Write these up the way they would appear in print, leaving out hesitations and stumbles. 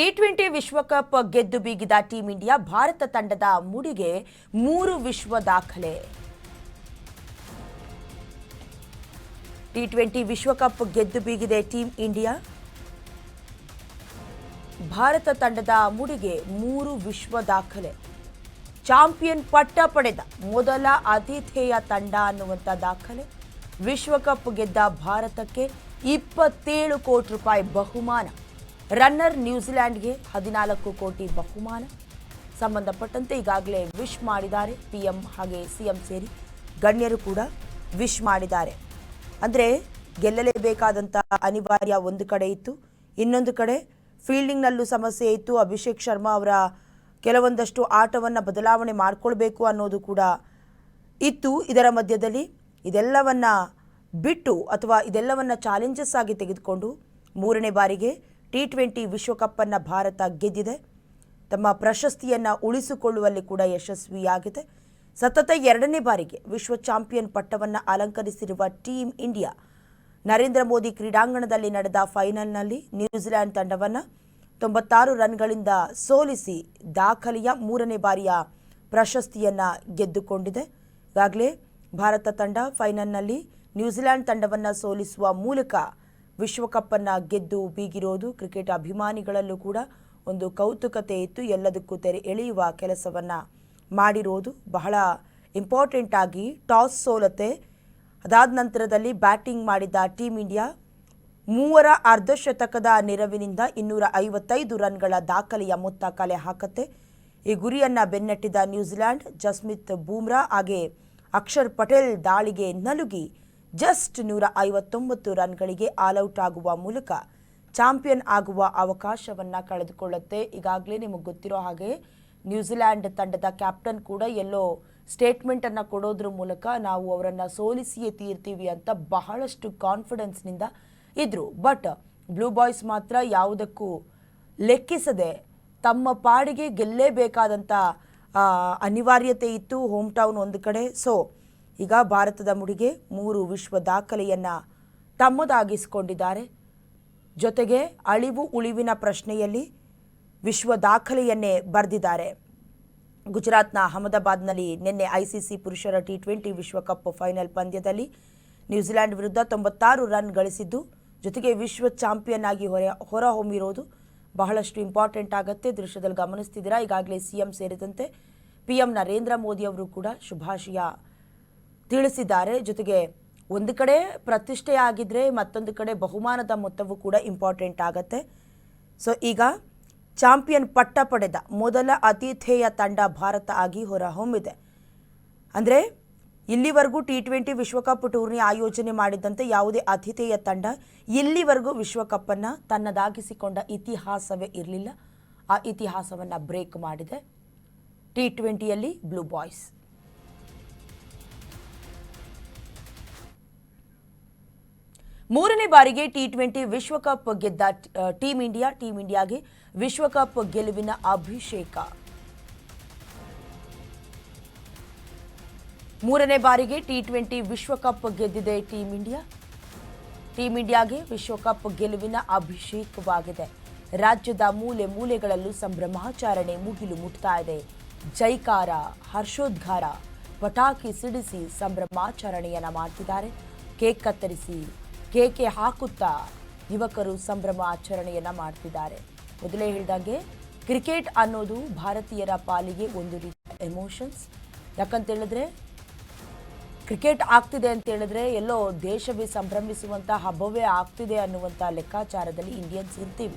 T20 ವಿಶ್ವಕಪ್ ಗೆದ್ದು ಬೀಗಿದ team India Bharat ತಂಡದ ಮುಡಿಗೆ 3 ವಿಶ್ವ ದಾಖಲೆ. ಟಿ20 ವಿಶ್ವಕಪ್ ಗೆದ್ದು ಬೀಗಿದೆ ಟೀಂ ಇಂಡಿಯಾ. ಭಾರತ ತಂಡದ ಮುಡಿಗೆ 3 ವಿಶ್ವ ದಾಖಲೆ. ಚಾಂಪಿಯನ್ ಪಟ್ಟ ಪಡೆದ ಮೊದಲ ಆತಿಥೇಯ ತಂಡ ಅನ್ನುವಂಥ ದಾಖಲೆ. ವಿಶ್ವಕಪ್ ಗೆದ್ದ ಭಾರತಕ್ಕೆ 27 ಕೋಟಿ ರೂಪಾಯಿ ಬಹುಮಾನ. ರನ್ನರ್ ನ್ಯೂಜಿಲೆಂಡ್ಗೆ 14 ಕೋಟಿ ಬಹುಮಾನ. ಸಂಬಂಧಪಟ್ಟಂತೆ ಈಗಾಗಲೇ ವಿಶ್ ಮಾಡಿದ್ದಾರೆ. ಪಿಎಂ ಹಾಗೆ ಸಿಎಂ ಸೇರಿ ಗಣ್ಯರು ಕೂಡ ವಿಶ್ ಮಾಡಿದ್ದಾರೆ. ಅಂದರೆ ಗೆಲ್ಲಲೇಬೇಕಾದಂಥ ಅನಿವಾರ್ಯ ಒಂದು ಕಡೆ ಇತ್ತು, ಇನ್ನೊಂದು ಕಡೆ ಫೀಲ್ಡಿಂಗ್ನಲ್ಲೂ ಸಮಸ್ಯೆ ಇತ್ತು. ಅಭಿಷೇಕ್ ಶರ್ಮಾ ಅವರ ಕೆಲವೊಂದಷ್ಟು ಆಟವನ್ನು ಬದಲಾವಣೆ ಮಾಡಿಕೊಳ್ಬೇಕು ಅನ್ನೋದು ಕೂಡ ಇತ್ತು. ಇದರ ಮಧ್ಯದಲ್ಲಿ ಇದೆಲ್ಲವನ್ನ ಬಿಟ್ಟು ಅಥವಾ ಇದೆಲ್ಲವನ್ನ ಚಾಲೆಂಜಸ್ ಆಗಿ ತೆಗೆದುಕೊಂಡು 3ನೇ ಬಾರಿಗೆ ಟಿ20 ವಿಶ್ವಕಪ್ಪನ್ನು ಭಾರತ ಗೆದ್ದಿದೆ. ತಮ್ಮ ಪ್ರಶಸ್ತಿಯನ್ನು ಉಳಿಸಿಕೊಳ್ಳುವಲ್ಲಿ ಕೂಡ ಯಶಸ್ವಿಯಾಗಿದೆ. ಸತತ 2ನೇ ಬಾರಿಗೆ ವಿಶ್ವ ಚಾಂಪಿಯನ್ ಪಟ್ಟವನ್ನು ಅಲಂಕರಿಸಿರುವ ಟೀಂ ಇಂಡಿಯಾ ನರೇಂದ್ರ ಮೋದಿ ಕ್ರೀಡಾಂಗಣದಲ್ಲಿ ನಡೆದ ಫೈನಲ್ನಲ್ಲಿ ನ್ಯೂಜಿಲೆಂಡ್ ತಂಡವನ್ನು 96 ರನ್ಗಳಿಂದ ಸೋಲಿಸಿ ದಾಖಲೆಯ 3ನೇ ಬಾರಿಯ ಪ್ರಶಸ್ತಿಯನ್ನು ಗೆದ್ದುಕೊಂಡಿದೆ. ಈಗಾಗಲೇ ಭಾರತ ತಂಡ ಫೈನಲ್ನಲ್ಲಿ ನ್ಯೂಜಿಲೆಂಡ್ ತಂಡವನ್ನು ಸೋಲಿಸುವ ಮೂಲಕ ವಿಶ್ವಕಪ್ಪನ್ನು ಗೆದ್ದು ಬೀಗಿರೋದು ಕ್ರಿಕೆಟ್ ಅಭಿಮಾನಿಗಳಲ್ಲೂ ಕೂಡ ಒಂದು ಕೌತುಕತೆ ಇತ್ತು. ಎಲ್ಲದಕ್ಕೂ ತೆರೆ ಎಳೆಯುವ ಕೆಲಸವನ್ನು ಮಾಡಿರೋದು ಬಹಳ ಇಂಪಾರ್ಟೆಂಟ್ ಆಗಿ ಟಾಸ್ ಸೋಲತೆ. ಅದಾದ ನಂತರದಲ್ಲಿ ಬ್ಯಾಟಿಂಗ್ ಮಾಡಿದ ಟೀಂ ಇಂಡಿಯಾ 3 ಅರ್ಧಶತಕದ ನೆರವಿನಿಂದ 255 ರನ್ಗಳ ದಾಖಲೆಯ ಮೊತ್ತ ಕಲೆ ಹಾಕತ್ತೆ. ಈ ಗುರಿಯನ್ನು ಬೆನ್ನಟ್ಟಿದ ನ್ಯೂಜಿಲೆಂಡ್ ಜಸ್ಮಿತ್ ಬೂಮ್ರಾ ಹಾಗೆ ಅಕ್ಷರ್ ಪಟೇಲ್ ದಾಳಿಗೆ ನಲುಗಿ ಜಸ್ಟ್ 159 ರನ್ಗಳಿಗೆ ಆಲ್ಔಟ್ ಆಗುವ ಮೂಲಕ ಚಾಂಪಿಯನ್ ಆಗುವ ಅವಕಾಶವನ್ನು ಕಳೆದುಕೊಳ್ಳುತ್ತೆ. ಈಗಾಗಲೇ ನಿಮಗೆ ಗೊತ್ತಿರೋ ಹಾಗೆ ನ್ಯೂಜಿಲೆಂಡ್ ತಂಡದ ಕ್ಯಾಪ್ಟನ್ ಕೂಡ ಎಲ್ಲೋ ಸ್ಟೇಟ್ಮೆಂಟನ್ನು ಕೊಡೋದ್ರ ಮೂಲಕ ನಾವು ಅವರನ್ನು ಸೋಲಿಸಿಯೇ ತೀರ್ತೀವಿ ಅಂತ ಬಹಳಷ್ಟು ಕಾನ್ಫಿಡೆನ್ಸ್ನಿಂದ ಇದ್ದರು. ಬಟ್ ಬ್ಲೂ ಬಾಯ್ಸ್ ಮಾತ್ರ ಯಾವುದಕ್ಕೂ ಲೆಕ್ಕಿಸದೆ ತಮ್ಮ ಪಾಡಿಗೆ ಗೆಲ್ಲೇಬೇಕಾದಂಥ ಅನಿವಾರ್ಯತೆ ಇತ್ತು. ಹೋಮ್ ಟೌನ್ ಒಂದು ಕಡೆ. ಸೊ ಈಗ ಭಾರತದ ಮುಡಿಗೆ 3 ವಿಶ್ವ ದಾಖಲೆಯನ್ನು ತಮ್ಮದಾಗಿಸಿಕೊಂಡಿದ್ದಾರೆ. ಜೊತೆಗೆ ಅಳಿವು ಉಳಿವಿನ ಪ್ರಶ್ನೆಯಲ್ಲಿ ವಿಶ್ವ ದಾಖಲೆಯನ್ನೇ ಬರೆದಿದ್ದಾರೆ. ಗುಜರಾತ್ನ ಅಹಮದಾಬಾದ್ನಲ್ಲಿ ನಿನ್ನೆ ಐಸಿಸಿ ಪುರುಷರ ಟಿ20 ವಿಶ್ವಕಪ್ ಫೈನಲ್ ಪಂದ್ಯದಲ್ಲಿ ನ್ಯೂಜಿಲೆಂಡ್ ವಿರುದ್ಧ 96 ರನ್ ಗಳಿಸಿದ್ದು ಜೊತೆಗೆ ವಿಶ್ವ ಚಾಂಪಿಯನ್ ಆಗಿ ಹೊರಹೊಮ್ಮಿರೋದು ಬಹಳಷ್ಟು ಇಂಪಾರ್ಟೆಂಟ್ ಆಗುತ್ತೆ. ದೃಶ್ಯದಲ್ಲಿ ಗಮನಿಸ್ತಿದ್ದೀರಾ. ಈಗಾಗಲೇ ಸಿಎಂ ಸೇರಿದಂತೆ ಪಿಎಂ ನರೇಂದ್ರ ಮೋದಿ ಅವರು ಕೂಡ ಶುಭಾಶಯ ತಿಳಿಸಿದ್ದಾರೆ. ಜೊತೆಗೆ ಒಂದು ಕಡೆ ಪ್ರತಿಷ್ಠೆ ಆಗಿದ್ರೆ ಮತ್ತೊಂದು ಕಡೆ ಬಹುಮಾನದ ಮೊತ್ತವೂ ಕೂಡ ಇಂಪಾರ್ಟೆಂಟ್ ಆಗುತ್ತೆ. ಸೊ ಈಗ ಚಾಂಪಿಯನ್ ಪಟ್ಟ ಪಡೆದ ಮೊದಲ ಆತಿಥೇಯ ತಂಡ ಭಾರತ ಆಗಿ ಹೊರಹೊಮ್ಮಿದೆ. ಅಂದರೆ ಇಲ್ಲಿವರೆಗೂ ಟಿ20 ವಿಶ್ವಕಪ್ ಟೂರ್ನಿ ಆಯೋಜನೆ ಮಾಡಿದಂತೆ ಯಾವುದೇ ಆತಿಥೇಯ ತಂಡ ಇಲ್ಲಿವರೆಗೂ ವಿಶ್ವಕಪ್ಪನ್ನು ತನ್ನದಾಗಿಸಿಕೊಂಡ ಇತಿಹಾಸವೇ ಇರಲಿಲ್ಲ. ಆ ಇತಿಹಾಸವನ್ನು ಬ್ರೇಕ್ ಮಾಡಿದೆ ಟಿ20ಯಲ್ಲಿ ಬ್ಲೂ ಬಾಯ್ಸ್. ಮೂರನೇ ಬಾರಿಗೆ ಟಿ20 ವಿಶ್ವಕಪ್ ಗೆದ್ದ ಟೀಂ ಇಂಡಿಯಾಗೆ ವಿಶ್ವಕಪ್ ಗೆಲುವಿನ ಅಭಿಷೇಕ. 3ನೇ ಬಾರಿಗೆ ಟಿ20 ವಿಶ್ವಕಪ್ ಗೆದ್ದಿದೆ ಟೀಂ ಇಂಡಿಯಾಗೆ ವಿಶ್ವಕಪ್ ಗೆಲುವಿನ ಅಭಿಷೇಕವಾಗಿದೆ. ರಾಜ್ಯದ ಮೂಲೆ ಮೂಲೆಗಳಲ್ಲೂ ಸಂಭ್ರಮಾಚರಣೆ ಮುಗಿಲು ಮುಟ್ತಾ ಇದೆ. ಜೈಕಾರ, ಹರ್ಷೋದ್ಗಾರ, ಪಟಾಕಿ ಸಿಡಿಸಿ ಸಂಭ್ರಮಾಚರಣೆಯನ್ನ ಮಾಡ್ತಿದ್ದಾರೆ. ಕೇಕ್ ಕತ್ತರಿಸಿ ಕೇಕೆ ಹಾಕುತ್ತಾ ಯುವಕರು ಸಂಭ್ರಮಾಚರಣೆಯನ್ನ ಮಾಡ್ತಿದ್ದಾರೆ. ಮೊದಲೇ ಹೇಳಿದಾಗೆ ಕ್ರಿಕೆಟ್ ಅನ್ನೋದು ಭಾರತೀಯರ ಪಾಲಿಗೆ ಒಂದು ರೀತಿಯ ಎಮೋಷನ್ಸ್. ಯಾಕಂತೇಳಿದ್ರೆ ಕ್ರಿಕೆಟ್ ಆಗ್ತಿದೆ ಅಂತ ಹೇಳಿದ್ರೆ ಎಲ್ಲೋ ದೇಶವೇ ಸಂಭ್ರಮಿಸುವಂಥ ಹಬ್ಬವೇ ಆಗ್ತಿದೆ ಅನ್ನುವಂಥ ಲೆಕ್ಕಾಚಾರದಲ್ಲಿ ಇಂಡಿಯನ್ಸ್ ಇರ್ತೀವಿ.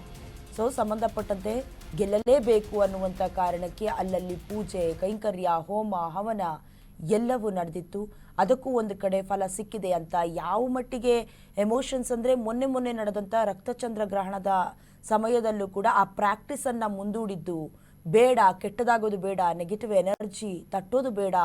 ಸೊ ಸಂಬಂಧಪಟ್ಟಂತೆ ಗೆಲ್ಲಲೇಬೇಕು ಅನ್ನುವಂಥ ಕಾರಣಕ್ಕೆ ಅಲ್ಲಲ್ಲಿ ಪೂಜೆ, ಕೈಂಕರ್ಯ, ಹೋಮ, ಹವನ ಎಲ್ಲವೂ ನಡೆದಿತ್ತು. ಅದಕ್ಕೂ ಒಂದು ಕಡೆ ಫಲ ಸಿಕ್ಕಿದೆ ಅಂತ. ಯಾವ ಮಟ್ಟಿಗೆ ಎಮೋಷನ್ಸ್ ಅಂದರೆ ಮೊನ್ನೆ ನಡೆದಂಥ ರಕ್ತಚಂದ್ರ ಗ್ರಹಣದ ಸಮಯದಲ್ಲೂ ಕೂಡ ಆ ಪ್ರಾಕ್ಟೀಸನ್ನು ಮುಂದೂಡಿದ್ದು ಬೇಡ, ಕೆಟ್ಟದಾಗೋದು ಬೇಡ, ನೆಗೆಟಿವ್ ಎನರ್ಜಿ ತಟ್ಟೋದು ಬೇಡ,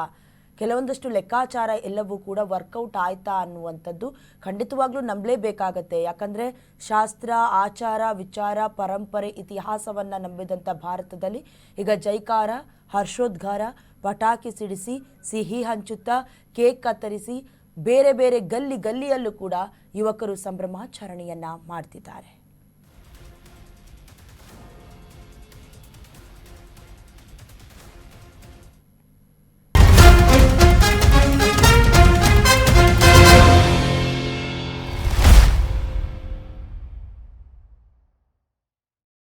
ಕೆಲವೊಂದಷ್ಟು ಲೆಕ್ಕಾಚಾರ ಎಲ್ಲವೂ ಕೂಡ ವರ್ಕೌಟ್ ಆಯ್ತಾ ಅನ್ನುವಂಥದ್ದು ಖಂಡಿತವಾಗ್ಲೂ ನಂಬಲೇಬೇಕಾಗತ್ತೆ. ಯಾಕಂದರೆ ಶಾಸ್ತ್ರ, ಆಚಾರ, ವಿಚಾರ, ಪರಂಪರೆ, ಇತಿಹಾಸವನ್ನು ನಂಬಿದಂಥ ಭಾರತದಲ್ಲಿ ಈಗ ಜೈಕಾರ, ಹರ್ಷೋದ್ಗಾರ, ಪಟಾಕಿ ಸಿಡಿಸಿ, ಸಿಹಿ ಹಂಚುತ್ತಾ, ಕೇಕ್ ಕತ್ತರಿಸಿ ಬೇರೆ ಬೇರೆ ಗಲ್ಲಿಯಲ್ಲೂ ಕೂಡ ಯುವಕರು ಸಂಭ್ರಮಾಚರಣೆಯನ್ನು ಮಾಡ್ತಿದ್ದಾರೆ.